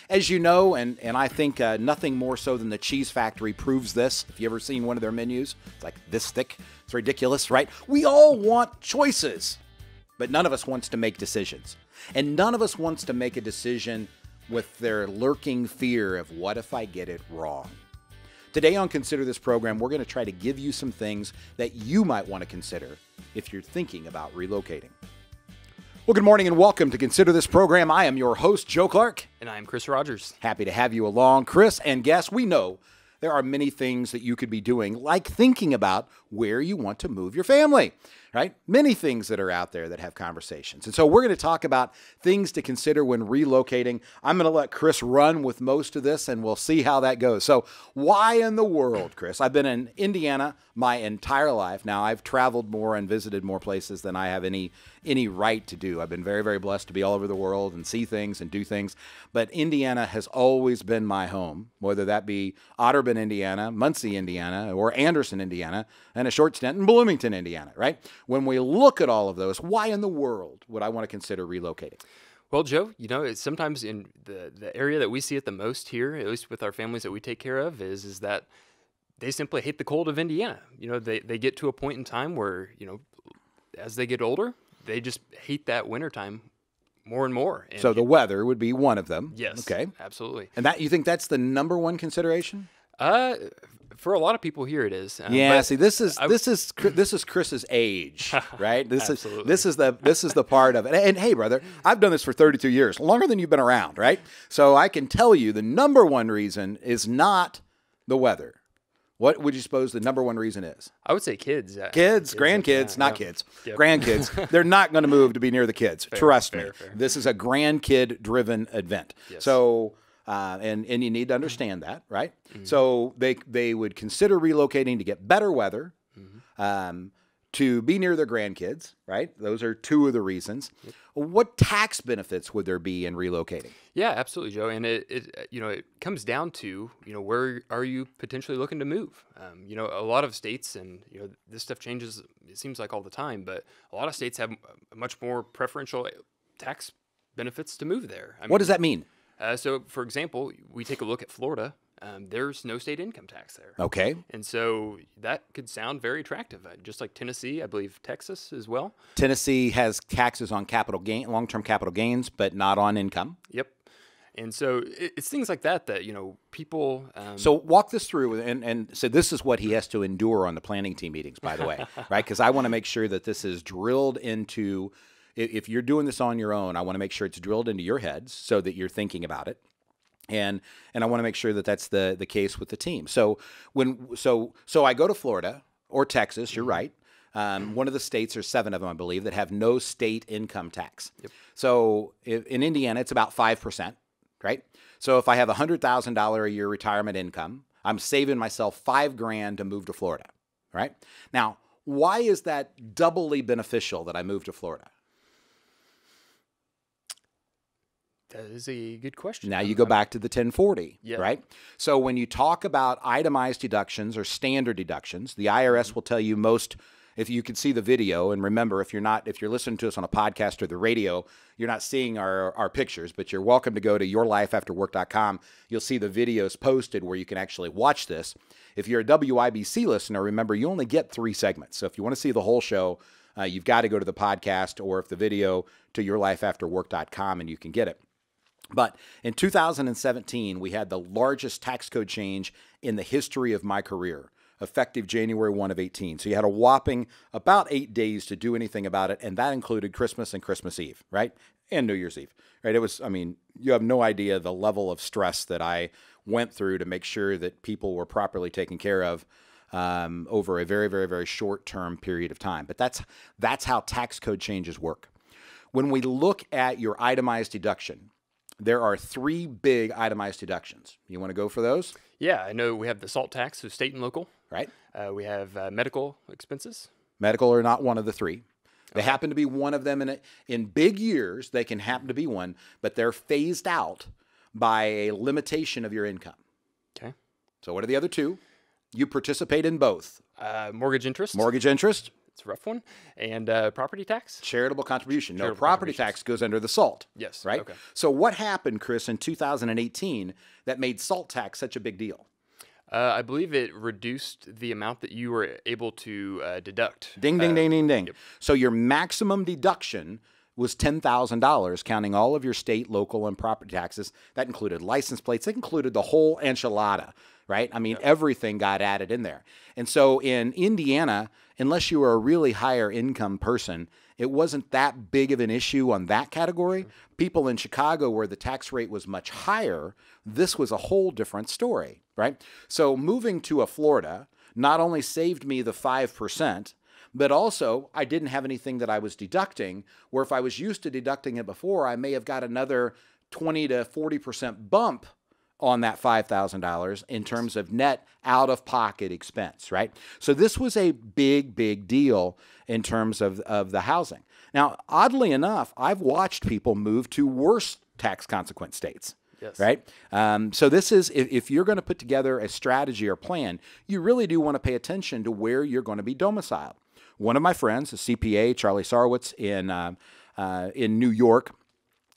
as you know, and I think nothing more so than the Cheese Factory proves this. If you ever seen one of their menus, it's like this thick. It's ridiculous, right? We all want choices, but none of us wants to make decisions. And none of us wants to make a decision with their lurking fear of what if I get it wrong? Today on Consider This program, we're going to try to give you some things that you might want to consider if you're thinking about relocating. Well, good morning and welcome to Consider This program. I am your host, Joe Clark. And I'm Chris Rodgers. Happy to have you along. Chris and guests, we know there are many things that you could be doing, like thinking about where you want to move your family, right? Many things that are out there that have conversations. And so we're going to talk about things to consider when relocating. I'm going to let Chris run with most of this, and we'll see how that goes. So why in the world, Chris? I've been in Indiana my entire life. Now, I've traveled more and visited more places than I have any right to do. I've been very, very blessed to be all over the world and see things and do things. But Indiana has always been my home, whether that be Otterburn, Indiana, Muncie, Indiana, or Anderson, Indiana, and a short stint in Bloomington, Indiana, right? When we look at all of those, why in the world would I want to consider relocating? Well, Joe, you know, it's sometimes in the area that we see it the most here, at least with our families that we take care of, is that they simply hate the cold of Indiana. You know, they get to a point in time where, you know, as they get older, they just hate that wintertime more and more. And so the weather would be one of them. Yes. Okay. Absolutely. And that, you think that's the number one consideration? For a lot of people here, it is. Yeah. See, this is Chris's age, right? Absolutely. This is the part of it. And hey, brother, I've done this for 32 years, longer than you've been around, right? So I can tell you the number one reason is not the weather. What would you suppose the number one reason is? I would say kids. Kids, grandkids, not kids. Yep. Grandkids. They're not going to move to be near the kids. Trust me. Fair. This is a grandkid-driven event. Yes. So, and you need to understand that, right? Mm-hmm. So they would consider relocating to get better weather, to be near their grandkids, right? Those are two of the reasons. Yep. What tax benefits would there be in relocating? Yeah, absolutely, Joe. And it comes down to, where are you potentially looking to move? A lot of states, and this stuff changes, it seems like all the time, but a lot of states have much more preferential tax benefits to move there. What does that mean? So, for example, we take a look at Florida. There's no state income tax there. Okay. And so that could sound very attractive, just like Tennessee, I believe Texas as well. Tennessee has taxes on long-term capital gains, but not on income. Yep. And so it's things like that people... So walk this through, and so this is what he has to endure on the planning team meetings, by the way, right? Because I want to make sure that this is drilled into... If you're doing this on your own, I want to make sure it's drilled into your heads so that you're thinking about it. And I want to make sure that that's the case with the team. So so I go to Florida or Texas. You're right. One of the states, or 7 of them, I believe, that have no state income tax. Yep. So in Indiana, it's about 5%, right? So if I have $100,000 a year retirement income, I'm saving myself $5,000 to move to Florida, right? Now, why is that doubly beneficial that I move to Florida? That is a good question. Now you go back to the 1040, yeah. Right? So when you talk about itemized deductions or standard deductions, the IRS will tell you most, if you can see the video, and remember, if you're listening to us on a podcast or the radio, you're not seeing our pictures, but you're welcome to go to yourlifeafterwork.com. You'll see the videos posted where you can actually watch this. If you're a WIBC listener, remember, you only get 3 segments. So if you want to see the whole show, you've got to go to the podcast, or if the video, to yourlifeafterwork.com, and you can get it. But in 2017, we had the largest tax code change in the history of my career, effective January 1 of 18. So you had a whopping about 8 days to do anything about it, and that included Christmas and Christmas Eve, right? And New Year's Eve, right? It was, you have no idea the level of stress that I went through to make sure that people were properly taken care of over a very, very, very short-term period of time. But that's how tax code changes work. When we look at your itemized deduction, there are 3 big itemized deductions. You want to go for those? Yeah, I know we have the SALT tax, so state and local. Right. We have medical expenses. Medical are not one of the 3. They happen to be one of them in big years. They can happen to be one, but they're phased out by a limitation of your income. Okay. So what are the other 2? You participate in both. Mortgage interest. Mortgage interest. it's a rough one. And property tax? Charitable contribution. No, Charitable property contributions. tax goes under the SALT. Yes. Right? Okay. So what happened, Chris, in 2018 that made SALT tax such a big deal? I believe it reduced the amount that you were able to deduct. Ding, ding, ding, ding, ding. So your maximum deduction was $10,000, counting all of your state, local, and property taxes. That included license plates. It included the whole enchilada, right? I mean, everything got added in there. And so in Indiana, unless you were a really higher income person, it wasn't that big of an issue on that category. People in Chicago, where the tax rate was much higher, this was a whole different story, right? So moving to a Florida not only saved me the 5%, but also I didn't have anything that I was deducting, where if I was used to deducting it before, I may have got another 20 to 40% bump on that $5,000 in terms of net out-of-pocket expense, right? So this was a big, big deal in terms of the housing. Now, oddly enough, I've watched people move to worse tax consequence states. Yes. Right? So this is, if you're going to put together a strategy or plan, you really do want to pay attention to where you're going to be domiciled. One of my friends, a CPA, Charlie Sarwitz, in New York,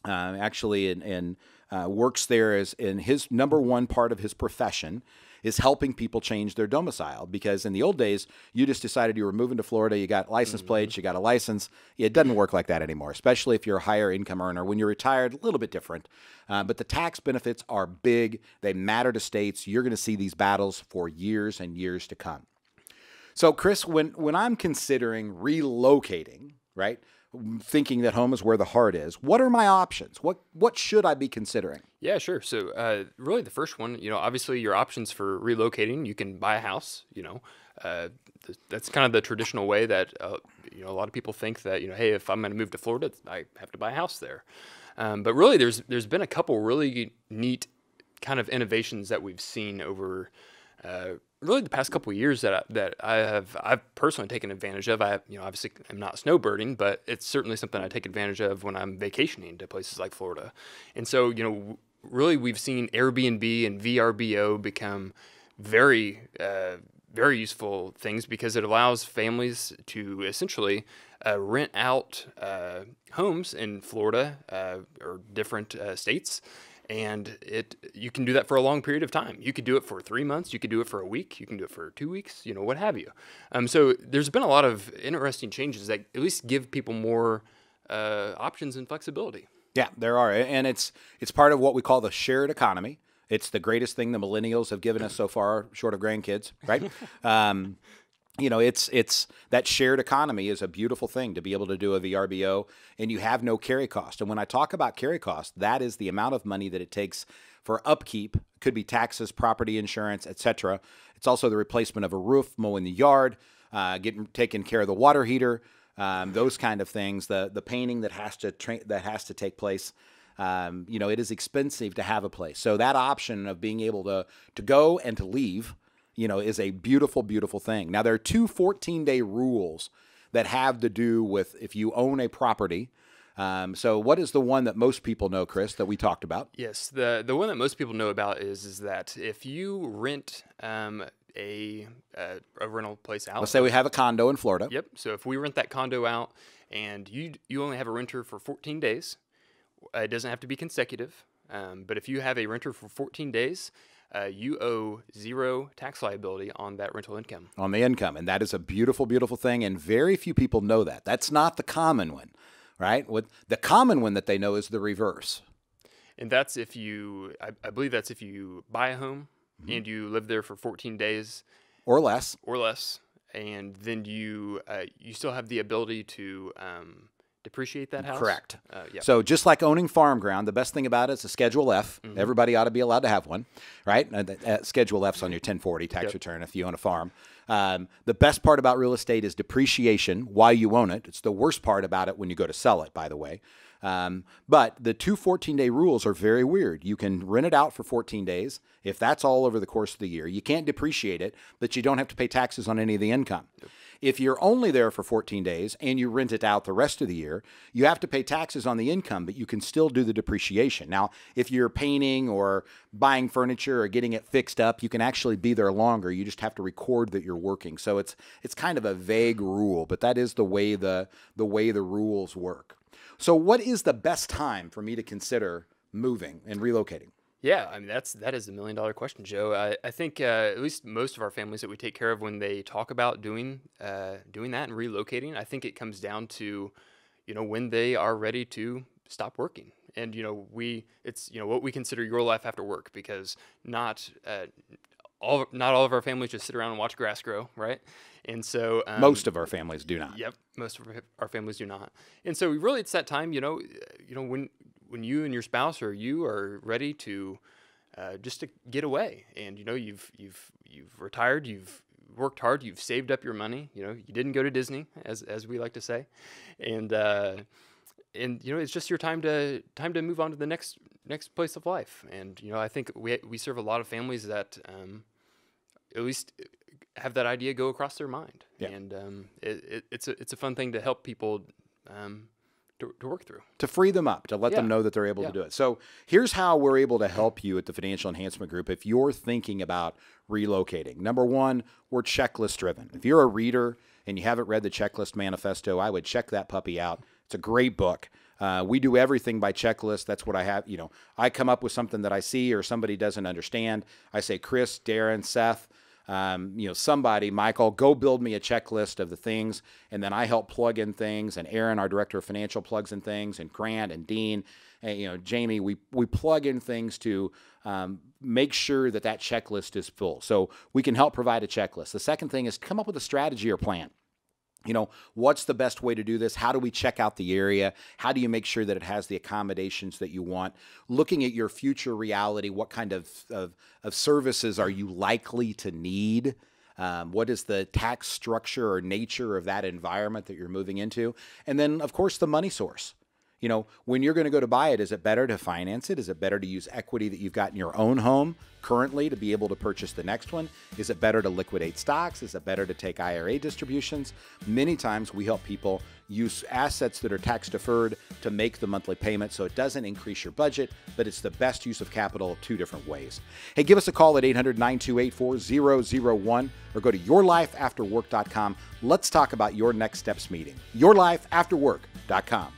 actually works there as in his number one part of his profession is helping people change their domicile. Because in the old days, you just decided you were moving to Florida, you got license plates, you got a license. It doesn't work like that anymore, especially if you're a higher income earner. When you're retired, a little bit different. But the tax benefits are big. They matter to states. You're going to see these battles for years and years to come. So, Chris, when I'm considering relocating, right, thinking that home is where the heart is, what are my options? What should I be considering? Yeah, sure. So really the first one, obviously your options for relocating, you can buy a house, that's kind of the traditional way that, a lot of people think that, hey, if I'm going to move to Florida, I have to buy a house there. But really there's been a couple really neat kind of innovations that we've seen over really the past couple of years that I've personally taken advantage of. Obviously I'm not snowbirding, but it's certainly something I take advantage of when I'm vacationing to places like Florida. And so, really we've seen Airbnb and VRBO become very, very useful things because it allows families to essentially rent out homes in Florida or different states. And you can do that for a long period of time. You could do it for 3 months. You could do it for a week. You can do it for 2 weeks, what have you. So there's been a lot of interesting changes that at least give people more options and flexibility. Yeah, there are. And it's part of what we call the shared economy. It's the greatest thing the millennials have given us so far, short of grandkids, right? It's that shared economy is a beautiful thing to be able to do a VRBO, and you have no carry cost. And when I talk about carry cost, that is the amount of money that it takes for upkeep. Could be taxes, property insurance, etc. It's also the replacement of a roof, mowing the yard, taking care of the water heater, those kind of things. The painting that has to take place. It is expensive to have a place. So that option of being able to go and to leave, is a beautiful, beautiful thing. Now, there are two 14-day rules that have to do with if you own a property. So what is the one that most people know, Chris, that we talked about? Yes, the one that most people know about is that if you rent a rental place out. Let's say we have a condo in Florida. Yep. So if we rent that condo out and you only have a renter for 14 days, it doesn't have to be consecutive. But if you have a renter for 14 days, you owe zero tax liability on that rental income. On the income. And that is a beautiful, beautiful thing. And very few people know that. That's not the common one, right? The common one that they know is the reverse. And that's if I believe that's if you buy a home and you live there for 14 days. Or less. And then you still have the ability to depreciate that house? Correct. Yeah. So just like owning farm ground, the best thing about it is a Schedule F. Mm-hmm. Everybody ought to be allowed to have one, right? Schedule F's on your 1040 tax return if you own a farm. The best part about real estate is depreciation while you own it. It's the worst part about it when you go to sell it, by the way. But the two 14-day rules are very weird. You can rent it out for 14 days if that's all over the course of the year. You can't depreciate it, but you don't have to pay taxes on any of the income. Yep. If you're only there for 14 days and you rent it out the rest of the year, you have to pay taxes on the income, but you can still do the depreciation. Now, if you're painting or buying furniture or getting it fixed up, you can actually be there longer. You just have to record that you're working. So it's kind of a vague rule, but that is the way the rules work. So what is the best time for me to consider moving and relocating? Yeah, I mean that is the $1 million question, Joe. I think at least most of our families that we take care of, when they talk about doing that and relocating, I think it comes down to, when they are ready to stop working. And it's what we consider your life after work, because not all of our families just sit around and watch grass grow, right? And so most of our families do not. Yep, most of our families do not. And so really, it's that time, when you and your spouse or you are ready to just to get away, and you've retired, you've worked hard, you've saved up your money, you didn't go to Disney, as we like to say, and it's just your time to move on to the next place of life. And I think we serve a lot of families that at least have that idea go across their mind. Yeah. And it's a fun thing to help people to work through, to free them up, to let them know that they're able to do it. So here's how we're able to help you at the Financial Enhancement Group if you're thinking about relocating. Number one, we're checklist driven. If you're a reader and you haven't read the Checklist Manifesto, I would check that puppy out. It's a great book. We do everything by checklist. That's what I have. I come up with something that I see or somebody doesn't understand. I say, Chris, Darren, Seth, somebody, Michael, go build me a checklist of the things. And then I help plug in things. And Aaron, our director of financial, plugs in things. And Grant and Dean, and, Jamie, we plug in things to make sure that checklist is full. So we can help provide a checklist. The second thing is come up with a strategy or plan. What's the best way to do this? How do we check out the area? How do you make sure that it has the accommodations that you want? Looking at your future reality, what kind of services are you likely to need? What is the tax structure or nature of that environment that you're moving into? And then, of course, the money source. When you're going to go to buy it, is it better to finance it? Is it better to use equity that you've got in your own home currently to be able to purchase the next one? Is it better to liquidate stocks? Is it better to take IRA distributions? Many times we help people use assets that are tax deferred to make the monthly payment so it doesn't increase your budget, but it's the best use of capital two different ways. Hey, give us a call at 800-928-4001 or go to yourlifeafterwork.com. Let's talk about your next steps meeting. yourlifeafterwork.com.